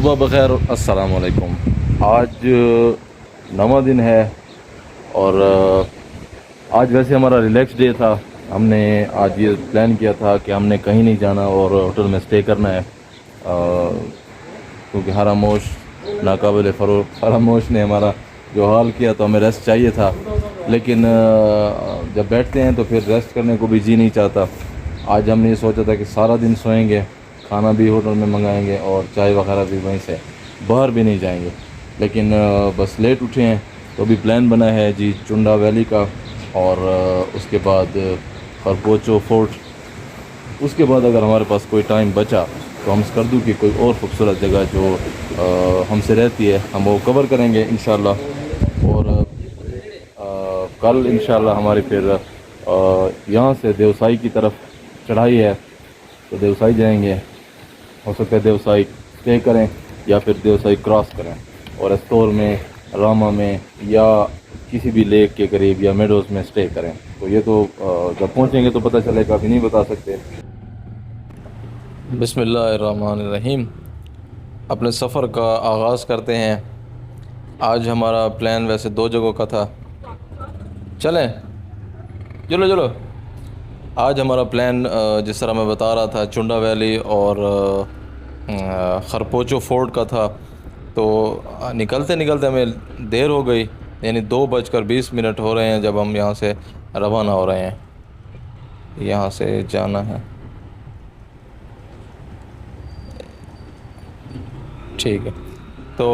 सुबह बखैर, अस्सलाम वालेकुम। आज नवा दिन है और आज वैसे हमारा रिलैक्स डे था। हमने आज ये प्लान किया था कि हमने कहीं नहीं जाना और होटल में स्टे करना है, क्योंकि हरामोश नाकाबिल फ़रोग हरामोश ने हमारा जो हाल किया, तो हमें रेस्ट चाहिए था। लेकिन जब बैठते हैं तो फिर रेस्ट करने को भी जी नहीं चाहता। आज हमने ये सोचा था कि सारा दिन सोएंगे, खाना भी होटल में मंगाएंगे और चाय वगैरह भी वहीं से, बाहर भी नहीं जाएंगे। लेकिन बस लेट उठे हैं तो अभी प्लान बना है जी चुंडा वैली का, और उसके बाद खरपोचो फोर्ट। उसके बाद अगर हमारे पास कोई टाइम बचा तो हम स्कर्दू की कोई और ख़ूबसूरत जगह जो हमसे रहती है हम वो कवर करेंगे इंशाल्लाह। और कल इंशाल्लाह हमारी फिर यहाँ से देवसाई की तरफ चढ़ाई है, तो देवसाई जाएंगे। हो सकता है देवसाई स्टे करें या फिर देवसाई क्रॉस करें और एस्तोर में, रामा में या किसी भी लेक के करीब या मेडोज़ में स्टे करें। तो ये तो जब पहुँचेंगे तो पता चलेगा, अभी नहीं बता सकते। बिस्मिल्लाहिर्रहमानिर्रहीम। अपने सफ़र का आगाज़ करते हैं। आज हमारा प्लान वैसे दो जगहों का था। चलें, चलो चलो। आज हमारा प्लान जिस तरह मैं बता रहा था चुंडा वैली और खरपोचो फोर्ट का था। तो निकलते निकलते हमें देर हो गई, यानी 2:20 हो रहे हैं जब हम यहाँ से रवाना हो रहे हैं। यहाँ से जाना है, ठीक है। तो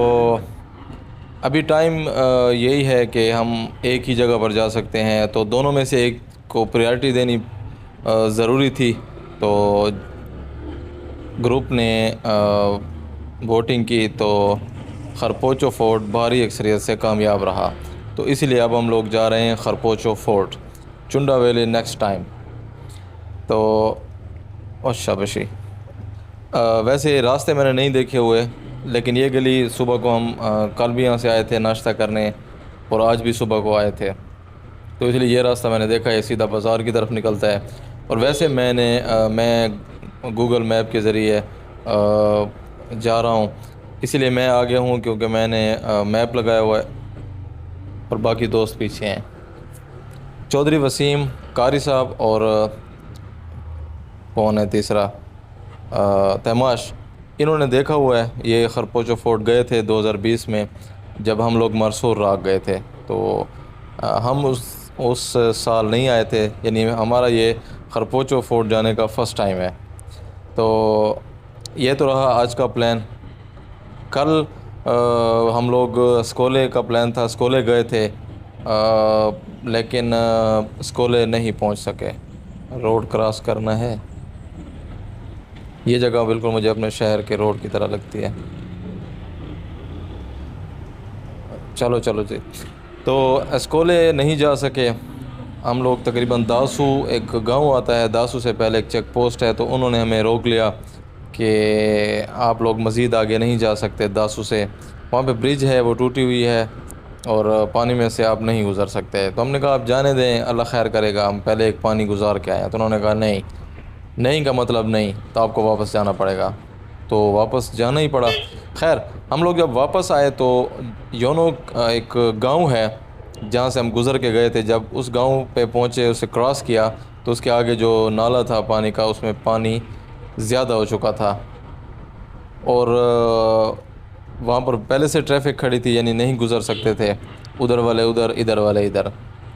अभी टाइम यही है कि हम एक ही जगह पर जा सकते हैं, तो दोनों में से एक को प्रायोरिटी देनी ज़रूरी थी। तो ग्रुप ने वोटिंग की तो खरपोचो फोर्ट भारी अक्सरियत से कामयाब रहा। तो इसलिए अब हम लोग जा रहे हैं Kharpocho fort, Chunda valley next time. तो और शाबाशी। वैसे रास्ते मैंने नहीं देखे हुए, लेकिन ये गली सुबह को हम कल भी यहाँ से आए थे नाश्ता करने और आज भी सुबह को आए थे, तो इसलिए ये रास्ता मैंने देखा है, सीधा बाज़ार की तरफ निकलता है। और वैसे मैं गूगल मैप के ज़रिए जा रहा हूँ, इसलिए मैं आगे हूँ क्योंकि मैंने मैप लगाया हुआ है और बाकी दोस्त पीछे हैं। चौधरी वसीम, कारी साहब और कौन है तीसरा, तमाश, इन्होंने देखा हुआ है। ये खरपोचो फोर्ट गए थे 2020 में जब हम लोग मरसूर राग गए थे। तो हम उस साल नहीं आए थे, यानी हमारा ये खरपोचो फोर्ट जाने का फ़र्स्ट टाइम है। तो ये तो रहा आज का प्लान। कल हम लोग स्कोले का प्लान था, स्कोले गए थे, लेकिन स्कोले नहीं पहुंच सके। रोड क्रॉस करना है। ये जगह बिल्कुल मुझे अपने शहर के रोड की तरह लगती है। चलो चलो जी। तो स्कोले नहीं जा सके हम लोग। तकरीबन दासू एक गांव आता है, दासू से पहले एक चेक पोस्ट है, तो उन्होंने हमें रोक लिया कि आप लोग मज़ीद आगे नहीं जा सकते दासू से। वहाँ पे ब्रिज है, वो टूटी हुई है और पानी में से आप नहीं गुज़र सकते। तो हमने कहा आप जाने दें, अल्लाह खैर करेगा, हम पहले एक पानी गुजार के आए हैं। तो उन्होंने कहा नहीं, नहीं का मतलब नहीं, तो आपको वापस जाना पड़ेगा। तो वापस जाना ही पड़ा। खैर हम लोग जब वापस आए तो योनो एक गांव है जहाँ से हम गुज़र के गए थे। जब उस गांव पे पहुँचे, उसे क्रॉस किया, तो उसके आगे जो नाला था पानी का, उसमें पानी ज़्यादा हो चुका था और वहाँ पर पहले से ट्रैफिक खड़ी थी, यानी नहीं गुज़र सकते थे। उधर वाले उधर, इधर वाले इधर,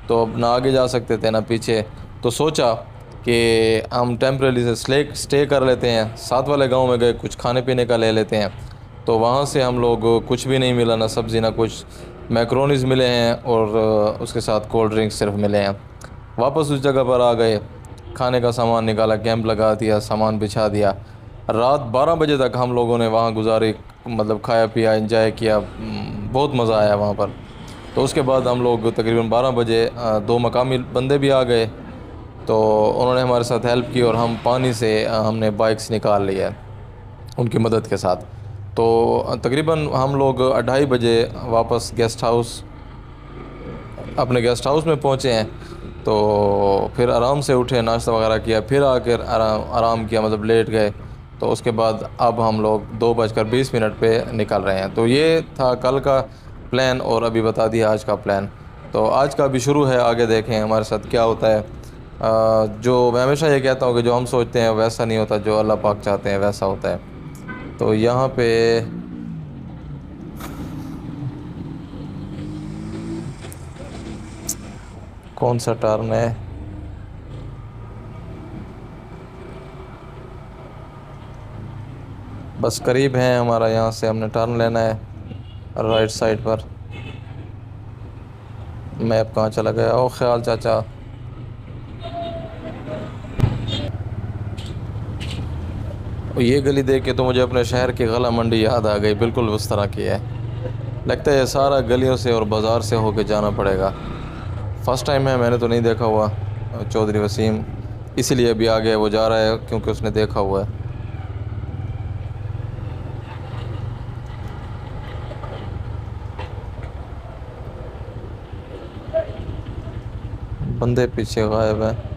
तो अब ना आगे जा सकते थे ना पीछे। तो सोचा कि हम टेम्परेरी से स्टे कर लेते हैं, साथ वाले गांव में गए, कुछ खाने पीने का ले लेते हैं। तो वहाँ से हम लोग कुछ भी नहीं मिला, ना सब्ज़ी ना कुछ, मैक्रोनीज़ मिले हैं और उसके साथ कोल्ड ड्रिंक्स सिर्फ मिले हैं। वापस उस जगह पर आ गए, खाने का सामान निकाला, कैंप लगा दिया, सामान बिछा दिया। रात 12 बजे तक हम लोगों ने वहाँ गुजारी, मतलब खाया पिया, एंजॉय किया, बहुत मज़ा आया वहाँ पर। तो उसके बाद हम लोग तकरीबन 12 बजे 2 मकामी बंदे भी आ गए, तो उन्होंने हमारे साथ हेल्प की और हम पानी से हमने बाइक्स निकाल लिया उनकी मदद के साथ। तो तकरीबन हम लोग 2:30 बजे वापस अपने गेस्ट हाउस में पहुँचे हैं। तो फिर आराम से उठे, नाश्ता वगैरह किया, फिर आकर आराम किया, मतलब लेट गए। तो उसके बाद अब हम लोग 2:20 पे निकल रहे हैं। तो ये था कल का प्लान और अभी बता दिया आज का प्लान। तो आज का भी शुरू है, आगे देखें हमारे साथ क्या होता है। जो मैं हमेशा ये कहता हूँ कि जो हम सोचते हैं वैसा नहीं होता, जो अल्लाह पाक चाहते हैं वैसा होता है। तो यहाँ पे कौन सा टर्न है? बस करीब है हमारा, यहाँ से हमने टर्न लेना है राइट साइड पर। मैप कहाँ चला गया? ओ ख्याल चाचा। और ये गली देख के तो मुझे अपने शहर की गला मंडी याद आ गई, बिल्कुल उस तरह की है। लगता है ये सारा गलियों से और बाज़ार से होके जाना पड़ेगा। फ़र्स्ट टाइम है, मैंने तो नहीं देखा हुआ चौधरी वसीम, इसीलिए अभी आगे वो जा रहा है क्योंकि उसने देखा हुआ है। बंदे पीछे गायब है।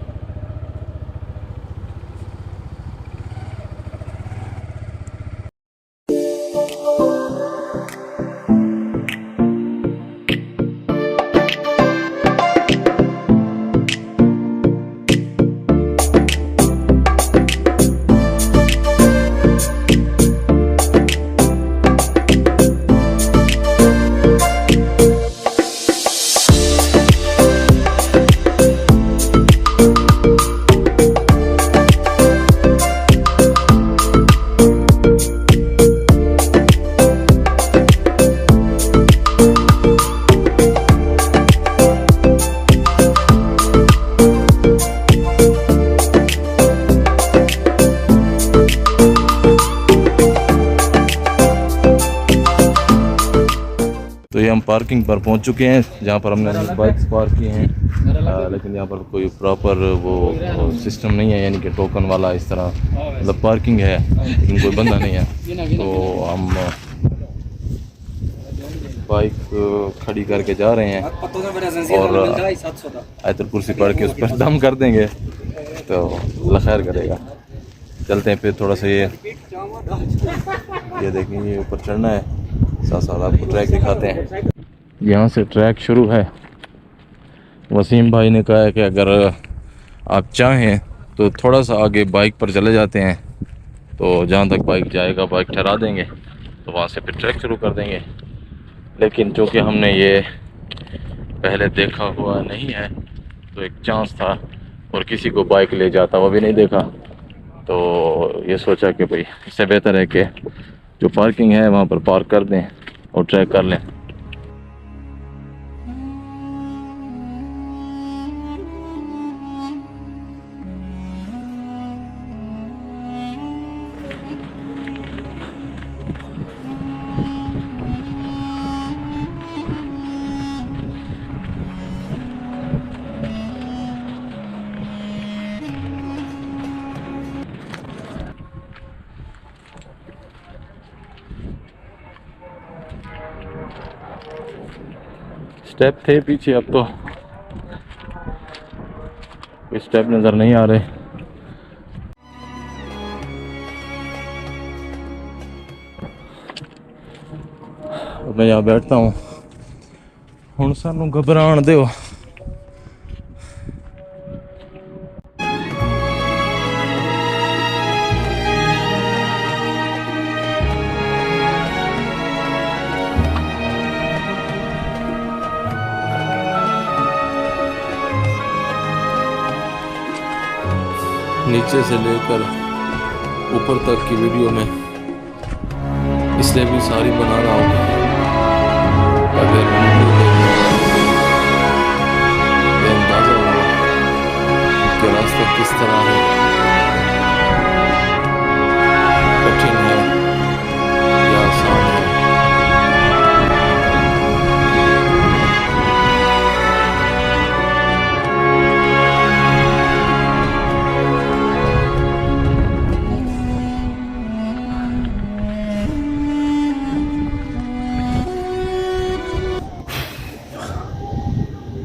तो ये हम पार्किंग पर पहुंच चुके हैं जहां पर हमने बाइक्स पार्क किए हैं, लेकिन यहाँ पर कोई प्रॉपर वो सिस्टम नहीं है, यानी कि टोकन वाला इस तरह, मतलब पार्किंग है लेकिन कोई बंदा नहीं है। तो हम बाइक खड़ी करके जा रहे हैं और आयतुल कुर्सी पढ़ के उस पर दम कर देंगे तो अल्लाह खैर करेगा। चलते हैं फिर थोड़ा सा। ये देखेंगे ऊपर चढ़ना है, साथ साथ आपको ट्रैक दिखाते हैं। यहाँ से ट्रैक शुरू है। वसीम भाई ने कहा है कि अगर आप चाहें तो थोड़ा सा आगे बाइक पर चले जाते हैं, तो जहाँ तक बाइक जाएगा बाइक ठहरा देंगे, तो वहाँ से फिर ट्रैक शुरू कर देंगे। लेकिन चूँकि हमने ये पहले देखा हुआ नहीं है तो एक चांस था, और किसी को बाइक ले जाता हुआ भी नहीं देखा, तो ये सोचा कि भाई इससे बेहतर है कि जो पार्किंग है वहाँ पर पार्क कर दें और ट्रैक कर लें। स्टेप थे पीछे, अब तो कोई स्टेप नज़र नहीं आ रहे। मैं यहाँ बैठता हूँ। हुण सानू घबराण दो। नीचे से लेकर ऊपर तक की वीडियो में इसलिए भी सारी बना रहा हूँ अगर अंदाजा हो कि रास्ता किस तरह है, कठिन है या आसान है।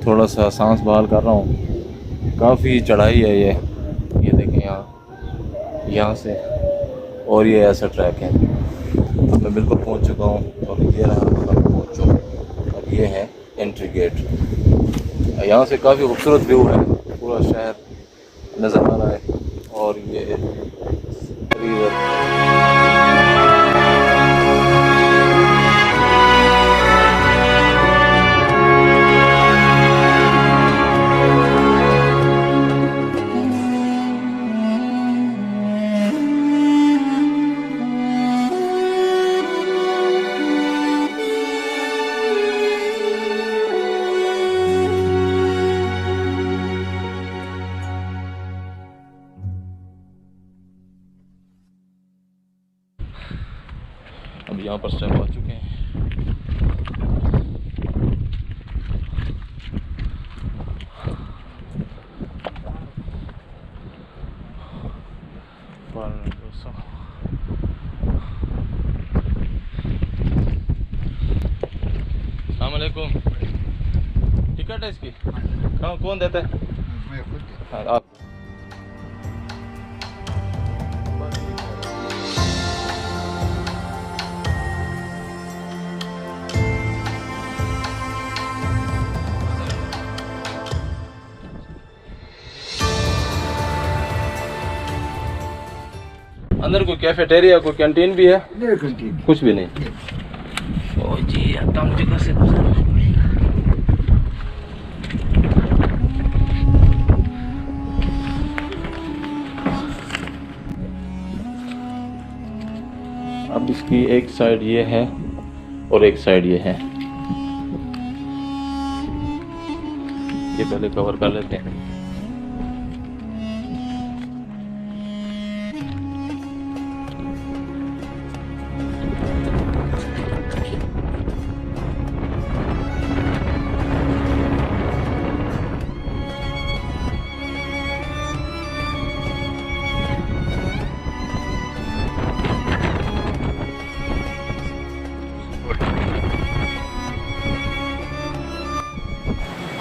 थोड़ा सा सांस बहाल कर रहा हूँ। काफ़ी चढ़ाई है ये देखें। यहाँ से और ये ऐसा ट्रैक है। अब मैं बिल्कुल पहुंच चुका हूँ और ये रहा पहुँच चुका। अब ये है एंट्री गेट। यहाँ से काफ़ी खूबसूरत व्यू है, पूरा शहर नज़र आ रहा है और ये रिवर। अब यहाँ पर स्टेप आ चुके हैं। अस्सलाम वालेकुम। टिकट है इसकी? कहाँ कौन देता है? मैं खुद हाँ, आप अंदर कोई कैफेटेरिया, कोई कैंटीन भी है? नहीं कंटिन्यू कुछ भी नहीं। ओ जी, तंग जगह से गुजरना पड़ेगा। अब इसकी एक साइड ये है और एक साइड ये है। ये पहले कवर कर लेते हैं।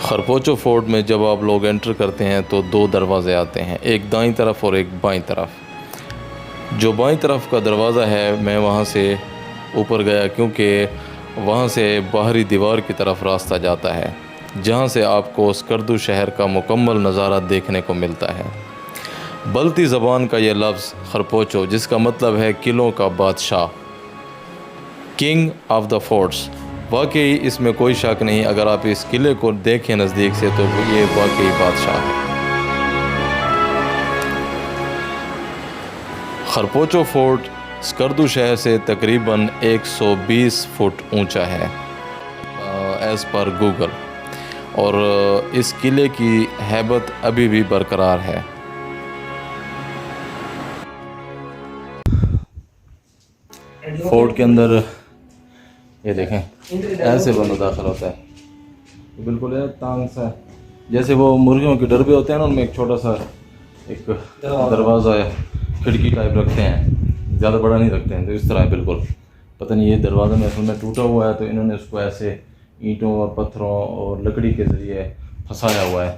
खरपोचो फोर्ट में जब आप लोग एंटर करते हैं तो दो दरवाज़े आते हैं, एक दाईं तरफ और एक बाईं तरफ। जो बाईं तरफ का दरवाज़ा है मैं वहाँ से ऊपर गया क्योंकि वहाँ से बाहरी दीवार की तरफ रास्ता जाता है जहाँ से आपको स्कर्दू शहर का मुकम्मल नज़ारा देखने को मिलता है। बल्ती ज़बान का ये लफ्ज़ खरपोचो, जिसका मतलब है किलों का बादशाह, किंग ऑफ द फोर्ट्स। वाकई इसमें कोई शक नहीं, अगर आप इस किले को देखें नज़दीक से तो ये वाकई बादशाह है। खरपोचो फोर्ट स्कर्दू शहर से तकरीबन 120 फुट ऊंचा है एज़ पर गूगल, और इस किले की हैबत अभी भी बरकरार है। फोर्ट के अंदर ये देखें ऐसे बंदा दाखिल होता है, ये बिल्कुल है तांग सा, जैसे वो मुर्गियों के डरबे होते हैं ना, उनमें एक छोटा सा एक दरवाज़ा है, खिड़की टाइप रखते हैं, ज़्यादा बड़ा नहीं रखते हैं, तो इस तरह है बिल्कुल। पता नहीं ये दरवाज़ा में असल में टूटा हुआ है तो इन्होंने उसको ऐसे ईंटों और पत्थरों और लकड़ी के ज़रिए फंसाया हुआ है।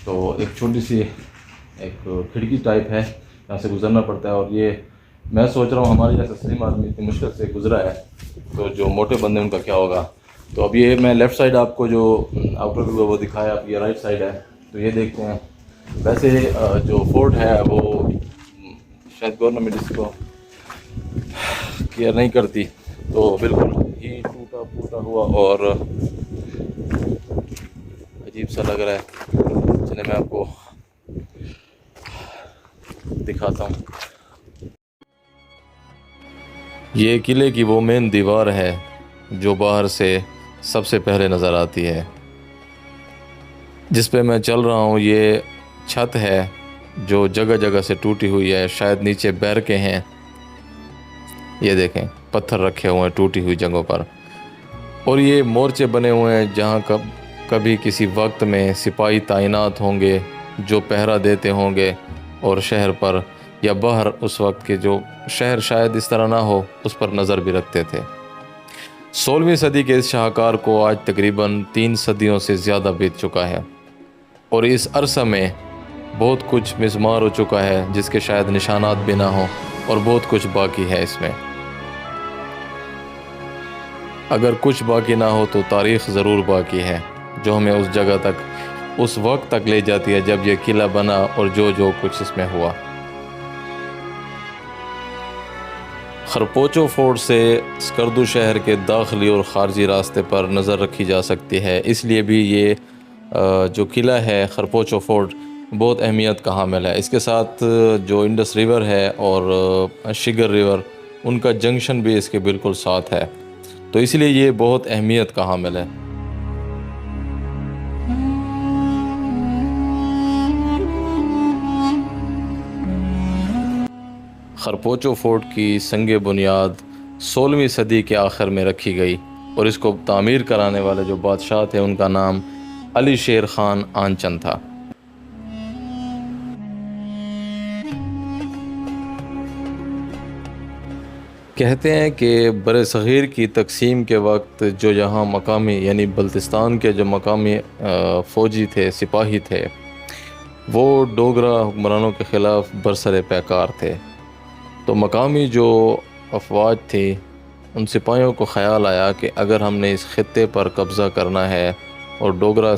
तो एक छोटी सी एक खिड़की टाइप है, यहाँ से गुज़रना पड़ता है। और ये मैं सोच रहा हूँ हमारे जैसा स्लिम आदमी इतनी मुश्किल से गुजरा है तो जो मोटे बंदे उनका क्या होगा। तो अब ये मैं लेफ़्ट साइड आपको जो आउटर व्यू वो दिखाया, अब ये राइट साइड है, तो ये देखते हैं। वैसे जो फोर्ट है वो शायद गवर्नमेंट इसको केयर नहीं करती, तो बिल्कुल ही टूटा फूटा हुआ और अजीब सा लग रहा है। चलिए मैं आपको दिखाता हूँ। ये किले की वो मेन दीवार है जो बाहर से सबसे पहले नज़र आती है, जिस पे मैं चल रहा हूँ। ये छत है जो जगह जगह से टूटी हुई है, शायद नीचे बैरकें हैं। ये देखें पत्थर रखे हुए हैं टूटी हुई जगहों पर, और ये मोर्चे बने हुए हैं जहाँ कभी किसी वक्त में सिपाही तैनात होंगे जो पहरा देते होंगे और शहर पर या बाहर उस वक्त के जो शहर शायद इस तरह ना हो उस पर नज़र भी रखते थे। 16वीं सदी के इस शाहकार को आज तकरीबन 3 सदियों से ज़्यादा बीत चुका है, और इस अरसा में बहुत कुछ मिसमार हो चुका है जिसके शायद निशानात भी ना हो। और बहुत कुछ बाकी है इसमें। अगर कुछ बाकी ना हो तो तारीख़ ज़रूर बाकी है, जो हमें उस जगह तक, उस वक्त तक ले जाती है जब यह किला बना और जो जो कुछ इसमें हुआ। खरपोचो फोर्ट से स्कर्दू शहर के दाखिली और ख़ारजी रास्ते पर नज़र रखी जा सकती है, इसलिए भी ये जो किला है खरपोचो फोर्ट बहुत अहमियत का हामिल है। इसके साथ जो इंडस रिवर है और शिगर रिवर, उनका जंक्शन भी इसके बिल्कुल साथ है, तो इसलिए ये बहुत अहमियत का हामिल है। खरपोचो फोर्ट की संग बुनियाद 16वीं सदी के आखिर में रखी गई और इसको तामीर कराने वाले जो बादशाह थे उनका नाम अली शेर ख़ान आंचन था। कहते हैं कि बर-ए-सग़ीर की तकसीम के वक्त जो यहाँ मकामी यानी बल्तिस्तान के जो मकामी फ़ौजी थे, सिपाही थे, वो डोगरा हुक्मरानों के ख़िलाफ़ बरसरे पैकार थे। तो मकामी जो अफवाज थी, उन सिपाहियों को ख़याल आया कि अगर हमने इस ख़ित्ते पर कब्ज़ा करना है और डोगरा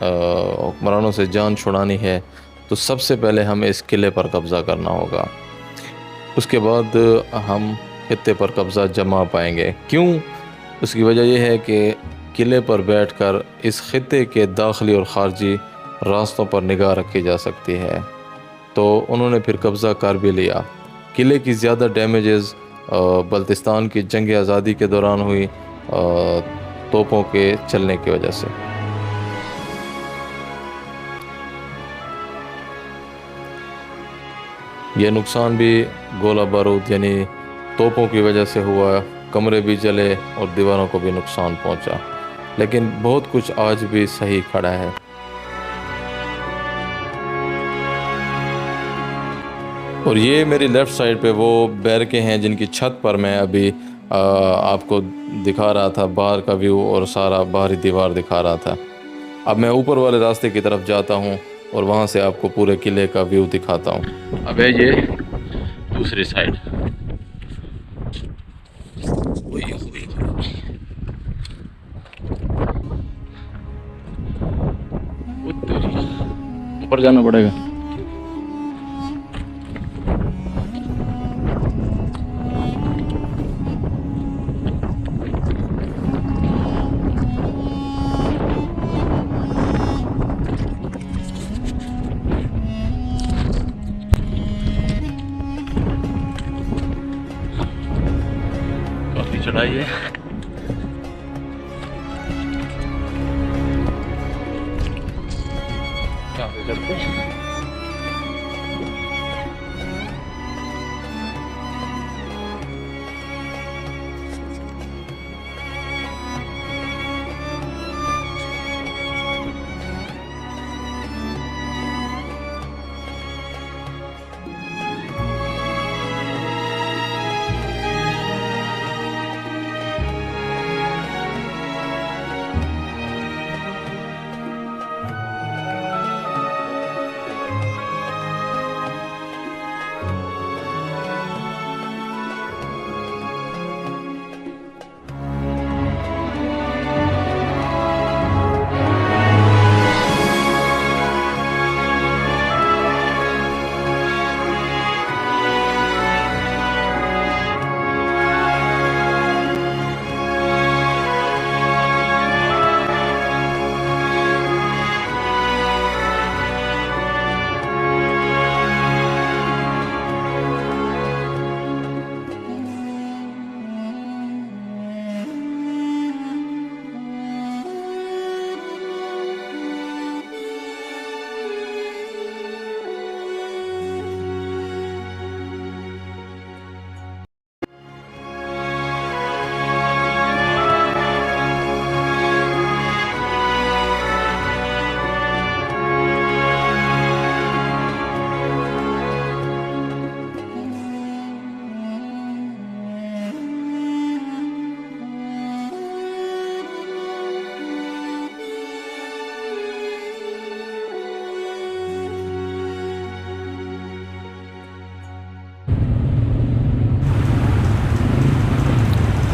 हुक्मरानों से जान छुड़ानी है, तो सबसे पहले हमें इस किले पर कब्ज़ा करना होगा। उसके बाद हम खित्ते पर कब्ज़ा जमा पाएंगे। क्यों? उसकी वजह यह है कि किले पर बैठकर इस खित्ते के दाखिली और ख़ारजी रास्तों पर निगाह रखी जा सकती है। तो उन्होंने फिर कब्ज़ा कर भी लिया। किले की ज़्यादा डैमेजेस बल्तिस्तान की जंग आज़ादी के दौरान हुई तोपों के चलने की वजह से। यह नुकसान भी गोला बारूद यानी तोपों की वजह से हुआ, कमरे भी जले और दीवारों को भी नुकसान पहुंचा, लेकिन बहुत कुछ आज भी सही खड़ा है। और ये मेरी लेफ़्ट साइड पे वो बैरकें हैं जिनकी छत पर मैं अभी आपको दिखा रहा था बाहर का व्यू और सारा बाहरी दीवार दिखा रहा था। अब मैं ऊपर वाले रास्ते की तरफ जाता हूँ और वहाँ से आपको पूरे किले का व्यू दिखाता हूँ। अब है ये दूसरी साइड। ऊपर जाना पड़ेगा। काफी चढ़ाई है। काफी चढ़ते हैं।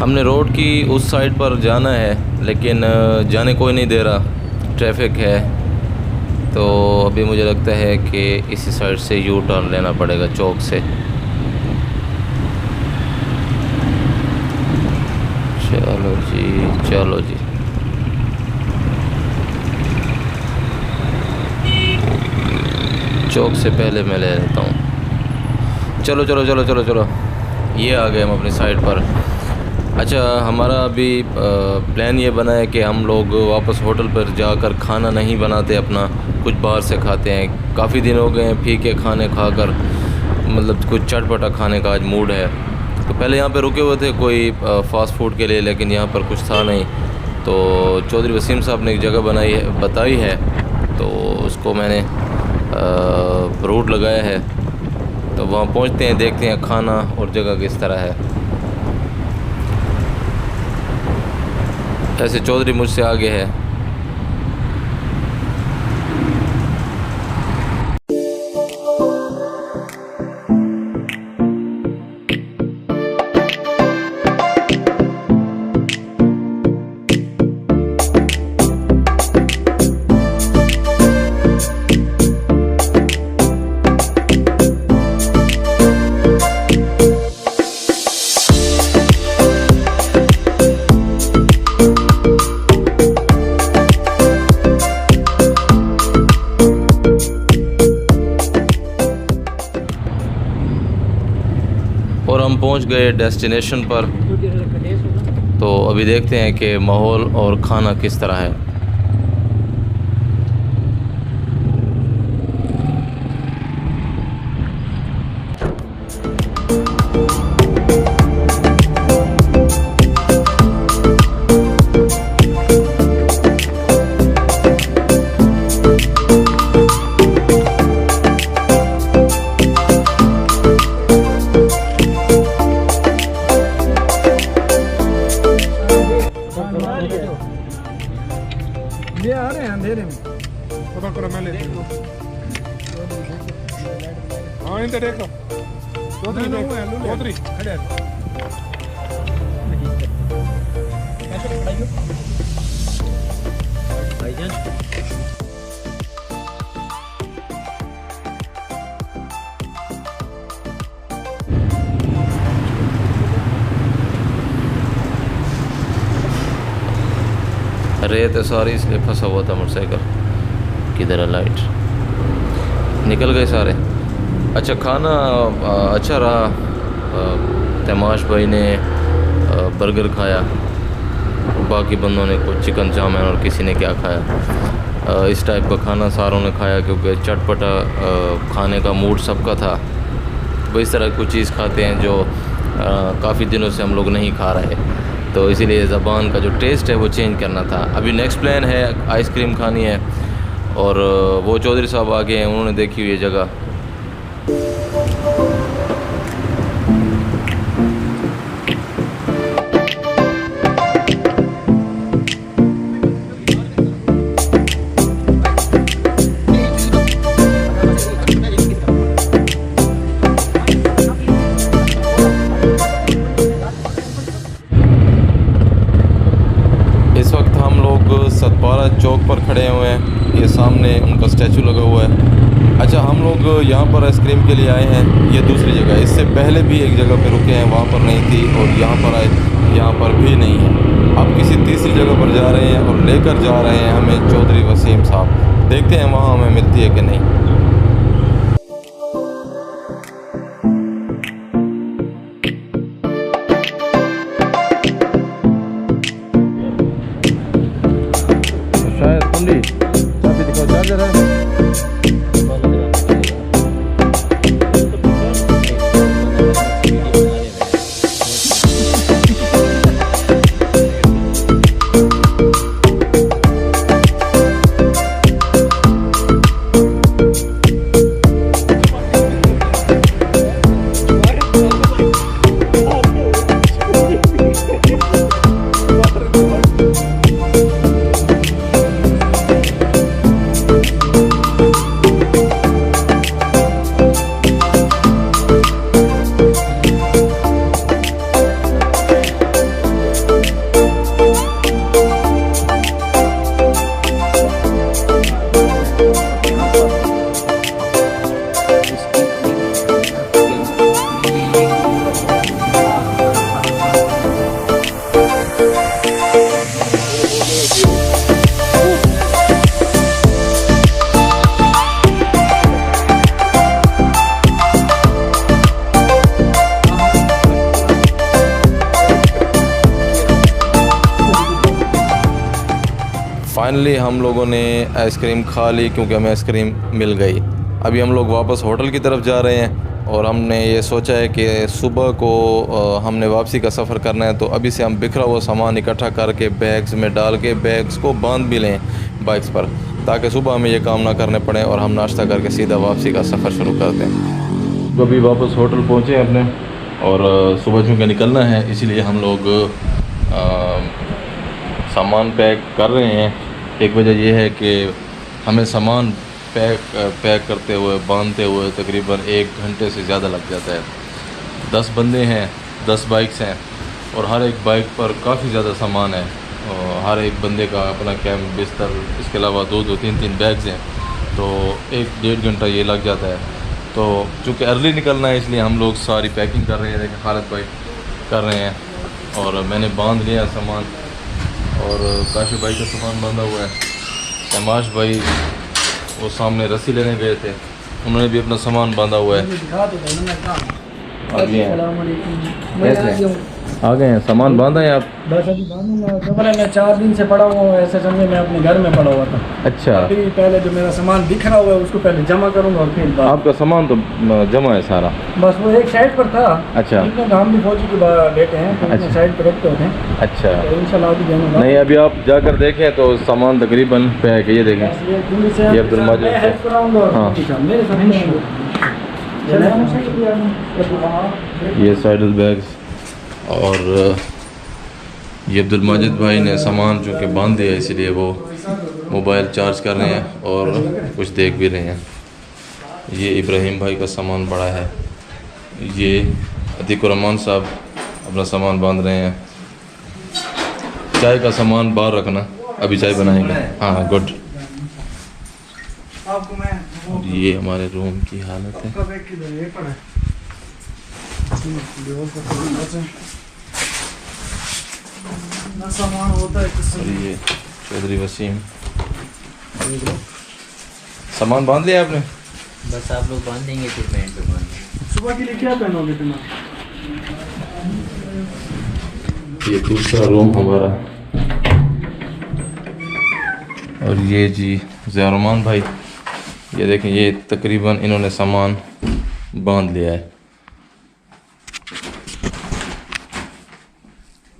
हमने रोड की उस साइड पर जाना है, लेकिन जाने कोई नहीं दे रहा, ट्रैफिक है। तो अभी मुझे लगता है कि इसी साइड से यू टर्न लेना पड़ेगा चौक से। चलो जी, चलो जी। चौक से पहले मैं ले लेता हूँ। चलो चलो चलो चलो चलो, ये आ गए हम अपनी साइड पर। अच्छा, हमारा अभी प्लान ये बना है कि हम लोग वापस होटल पर जाकर खाना नहीं बनाते अपना, कुछ बाहर से खाते हैं। काफ़ी दिन हो गए हैं फीके खाने खाकर, मतलब कुछ चटपटा खाने का आज मूड है। तो पहले यहाँ पे रुके हुए थे कोई फ़ास्ट फूड के लिए, लेकिन यहाँ पर कुछ था नहीं। तो चौधरी वसीम साहब ने एक जगह बताई है, तो उसको मैंने रूट लगाया है। तो वहाँ पहुँचते हैं, देखते हैं खाना और जगह किस तरह है। ऐसे चौधरी मुझसे आगे है। और हम पहुंच गए डेस्टिनेशन पर। तो अभी देखते हैं कि माहौल और खाना किस तरह है। ये आ रहे हैं अंधेरे में, पता करो मैं ले हाँ इधर देखो चौधरी खड़े भाईजान। रेत है सारी, इसलिए फंसा हुआ था मोटरसाइकिल। किधर है लाइट? निकल गए सारे। अच्छा, खाना अच्छा रहा। तमाश भाई ने बर्गर खाया, बाकी बंदों ने कुछ चिकन चाउमीन और किसी ने क्या खाया। इस टाइप का खाना सारों ने खाया, क्योंकि चटपटा खाने का मूड सबका था। वो इस तरह की कुछ चीज़ खाते हैं जो काफ़ी दिनों से हम लोग नहीं खा रहे, तो इसीलिए ज़बान का जो टेस्ट है वो चेंज करना था। अभी नेक्स्ट प्लान है आइसक्रीम खानी है, और वो चौधरी साहब आगे हैं, उन्होंने देखी हुई है जगह। इस वक्त हम लोग सतपारा चौक पर खड़े हुए हैं, ये सामने उनका स्टैचू लगा हुआ है। अच्छा, हम लोग यहाँ पर आइसक्रीम के लिए आए हैं, ये दूसरी जगह है। इससे पहले भी एक जगह पे रुके हैं, वहाँ पर नहीं थी, और यहाँ पर आए, यहाँ पर भी नहीं है। अब किसी तीसरी जगह पर जा रहे हैं और लेकर जा रहे हैं हमें चौधरी वसीम साहब। देखते हैं वहाँ हमें मिलती है कि नहीं। शायद कुंडी चाबी दिखाओ, चार्जर है। फाइनली हम लोगों ने आइसक्रीम खा ली क्योंकि हमें आइसक्रीम मिल गई। अभी हम लोग वापस होटल की तरफ जा रहे हैं और हमने ये सोचा है कि सुबह को हमने वापसी का सफ़र करना है, तो अभी से हम बिखरा हुआ सामान इकट्ठा करके बैग्स में डाल के बैग्स को बांध भी लें बाइक्स पर, ताकि सुबह हमें ये काम ना करने पड़े और हम नाश्ता करके सीधा वापसी का सफ़र शुरू कर दें। तो अभी वापस होटल पहुँचे अपने और सुबह चूँकि निकलना है इसीलिए हम लोग सामान पैक कर रहे हैं। एक वजह यह है कि हमें सामान पैक करते हुए बांधते हुए तकरीबन 1 घंटे से ज़्यादा लग जाता है। 10 बंदे हैं, 10 बाइक्स हैं और हर एक बाइक पर काफ़ी ज़्यादा सामान है और हर एक बंदे का अपना कैम्प, बिस्तर, इसके अलावा 2-2, 3-3 बैग्स हैं, तो 1-1.5 घंटा ये लग जाता है। तो चूँकि अर्ली निकलना है इसलिए हम लोग सारी पैकिंग कर रहे हैं। देखिए खालिद भाई कर रहे हैं और मैंने बांध लिया सामान और काशिफ भाई का सामान बांधा हुआ है। शमाश भाई वो सामने रस्सी लेने गए थे, उन्होंने भी अपना सामान बांधा हुआ है। आ गए हैं, सामान बांधा है आप? बस अभी बांधूंगा। खबर है मैं 4 दिन से पड़ा हुआ हूँ, ऐसे समझे मैं अपने घर में पड़ा हुआ था। अच्छा, अभी पहले जो मेरा सामान बिखरा हुआ है उसको पहले जमा करूंगा और फिर आपका सामान तो जमा है सारा? बस वो एक साइड पर था। अच्छा, हम भी फौजी के बेटे हैं तो अच्छा, साइड पर रखते होते हैं। अच्छा, तो इंशाल्लाह अभी जाऊंगा। नहीं अभी आप जाकर देखें तो सामान तकरीबन पैक है। ये देखें, ये अब्दुल माजिद हाँ, ये साइडल बैग्स और ये अब्दुल माजिद भाई ने सामान जो कि बांध दिया इसलिए वो मोबाइल चार्ज कर रहे हैं और कुछ देख भी रहे हैं। ये इब्राहिम भाई का सामान बड़ा है। ये अतीकुर-रहमान साहब अपना सामान बांध रहे हैं। चाय का सामान बाहर रखना, अभी चाय बनाएंगे। हाँ गुड। ये हमारे रूम की हालत है। और ये चौधरी वसीम, सामान बांध लिया आपने? बस आप लोग बांध देंगे फिर मैं एंड पे बांध दूंगा। सुबह के लिए क्या पहनोगे तुम? ये दूसरा रूम हमारा और ये जी ज़िया-उर-रहमान भाई, ये देखें ये तकरीबन इन्होंने सामान बांध लिया है।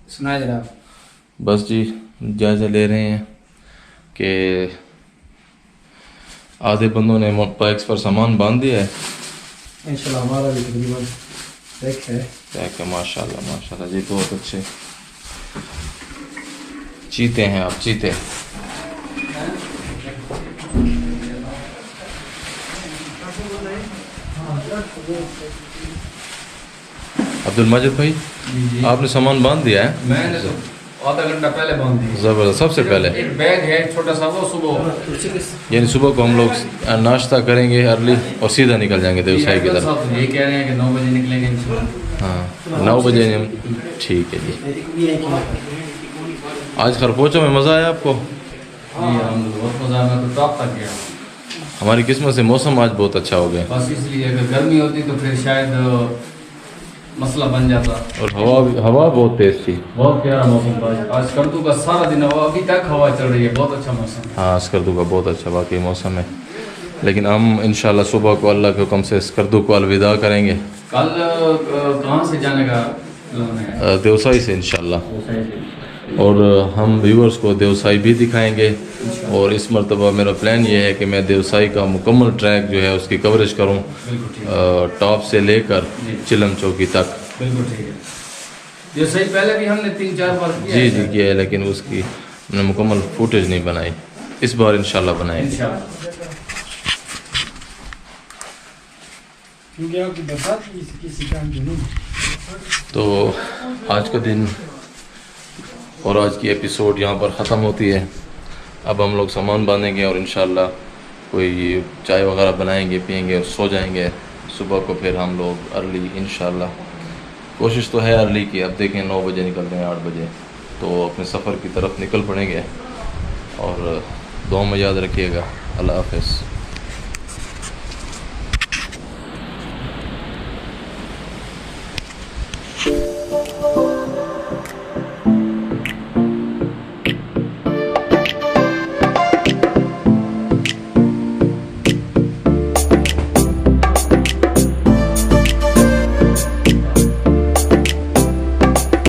सुना जरा। बस जी जायज़ा ले रहे हैं कि आधे बंदों ने बाइक्स पर सामान बांध दिया है। इंशाल्लाह हमारा भी तकरीबन पैक है। माशाल्लाह माशाल्लाह जी, बहुत अच्छे चीते हैं आप, चीते। अब्दुल माजिद भाई आपने सामान बांध दिया है? मैंने तो आधा घंटा पहले बांध दिया। ज़बरदस्त, सबसे पहले एक बैग है छोटा सा, वो सुबह यानी सुबह को हम लोग नाश्ता करेंगे अर्ली और सीधा निकल जाएंगे देवसाई की तरफ। ये कह रहे हैं कि 9 बजे निकलेंगे इंशाल्लाह। हाँ 9 बजे हम, ठीक है जी। आज खरपोचों में मज़ा आया आपको? बहुत मज़ा आया, मैं तो टॉप तक गया। हमारी किस्मत से मौसम आज बहुत अच्छा हो गया। बस इसलिए अगर गर्मी होती तो फिर शायद मसला बन जाता। और हवा बहुत तेज़ थी। बहुत प्यारा मौसम था आज। स्कर्दू का सारा दिन हवा, अभी तक हवा चल रही है, बहुत अच्छा मौसम। हाँ स्कर्दू का बहुत अच्छा वाकई मौसम है, लेकिन हम इंशाल्लाह सुबह को अल्लाह के हुक्म से स्कर्दू को अलविदा करेंगे। कल कहाँ से जाने का प्लान है? देवसाई से इंशाल्लाह, और हम व्यूअर्स को देवसाई भी दिखाएंगे। और इस मरतबा मेरा प्लान ये है कि मैं देवसाई का मुकम्मल ट्रैक जो है उसकी कवरेज करूं, टॉप से लेकर चिलम चौकी तक। बिल्कुल ठीक है। देवसाई पहले भी हमने 3-4 बार किया जी जी किया है, लेकिन उसकी हमने मुकम्मल फुटेज नहीं बनाई। इस बार इंशाल्लाह बनाएंगे। क्योंकि आपकी बरसात किसी काम की नहीं। तो आज का दिन और आज की एपिसोड यहाँ पर ख़त्म होती है। अब हम लोग सामान बांधेंगे और इंशाल्लाह कोई चाय वगैरह बनाएंगे, पिएंगे और सो जाएंगे। सुबह को फिर हम लोग अर्ली इंशाल्लाह, कोशिश तो है अर्ली की, अब देखें 9 बजे निकलते हैं 8 बजे तो अपने सफ़र की तरफ निकल पड़ेंगे। और दुआ में याद रखिएगा। अल्लाह हाफ़िज़।